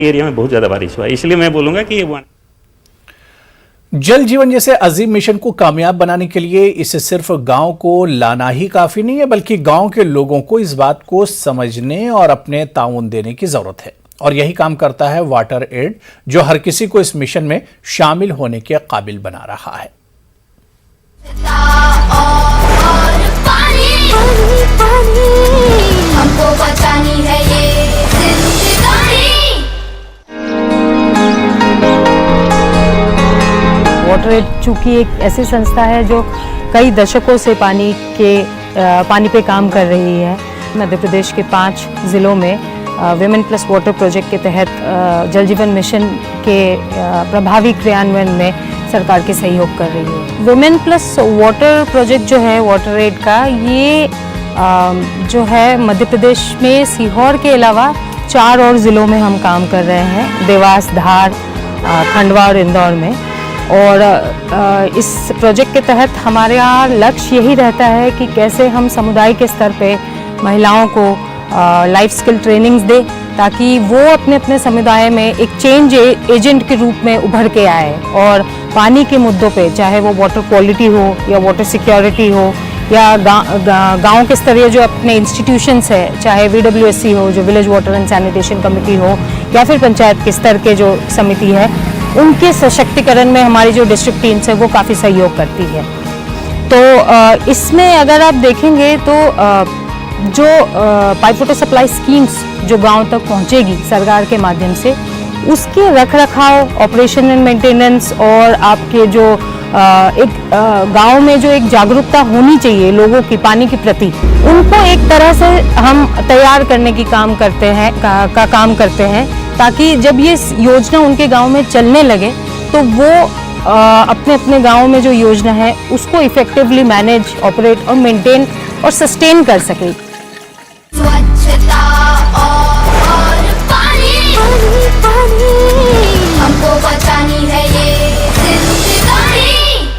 Area में बहुत ज़्यादा बारिश हुआ, इसलिए मैं बोलूँगा कि ये जल जीवन जैसे अजीम मिशन को कामयाब बनाने के लिए इसे सिर्फ गांव को लाना ही काफी नहीं है, बल्कि गांव के लोगों को इस बात को समझने और अपने ताउन देने की जरूरत है। और यही काम करता है वाटर एड, जो हर किसी को इस मिशन में शामिल होने के काबिल बना रहा है। हमको बचानी है ये जिंदगानी। वाटर एड चूँकि एक ऐसी संस्था है जो कई दशकों से पानी पे काम कर रही है। मध्य प्रदेश के 5 जिलों में विमेन प्लस वाटर प्रोजेक्ट के तहत जल जीवन मिशन के प्रभावी क्रियान्वयन में सरकार के सहयोग कर रही है। विमेन प्लस वाटर प्रोजेक्ट जो है वाटर एड का, ये जो है मध्य प्रदेश में सीहोर के अलावा 4 और ज़िलों में हम काम कर रहे हैं, देवास, धार, खंडवा और इंदौर में। और इस प्रोजेक्ट के तहत हमारे यहाँ लक्ष्य यही रहता है कि कैसे हम समुदाय के स्तर पे महिलाओं को लाइफ स्किल ट्रेनिंग्स दे, ताकि वो अपने अपने समुदाय में एक चेंज एजेंट के रूप में उभर के आए और पानी के मुद्दों पे, चाहे वो वाटर क्वालिटी हो या वाटर सिक्योरिटी हो या गाँव के स्तरीय जो अपने इंस्टीट्यूशंस है, चाहे VWSC हो जो village water and sanitation committee हो, या फिर पंचायत के स्तर के जो समिति है, उनके सशक्तिकरण में हमारी जो डिस्ट्रिक्ट टीम्स है वो काफ़ी सहयोग करती है। तो इसमें अगर आप देखेंगे तो जो पाइप वाटर सप्लाई स्कीम्स जो गांव तक पहुंचेगी सरकार के माध्यम से, उसके रखरखाव, ऑपरेशन एंड मेंटेनेंस और आपके जो एक गांव में जो एक जागरूकता होनी चाहिए लोगों की पानी के प्रति, उनको एक तरह से हम तैयार करने की काम करते हैं ताकि जब ये योजना उनके गांव में चलने लगे तो वो अपने अपने गांव में जो योजना है उसको इफेक्टिवली मैनेज, ऑपरेट और मेंटेन और सस्टेन कर सके।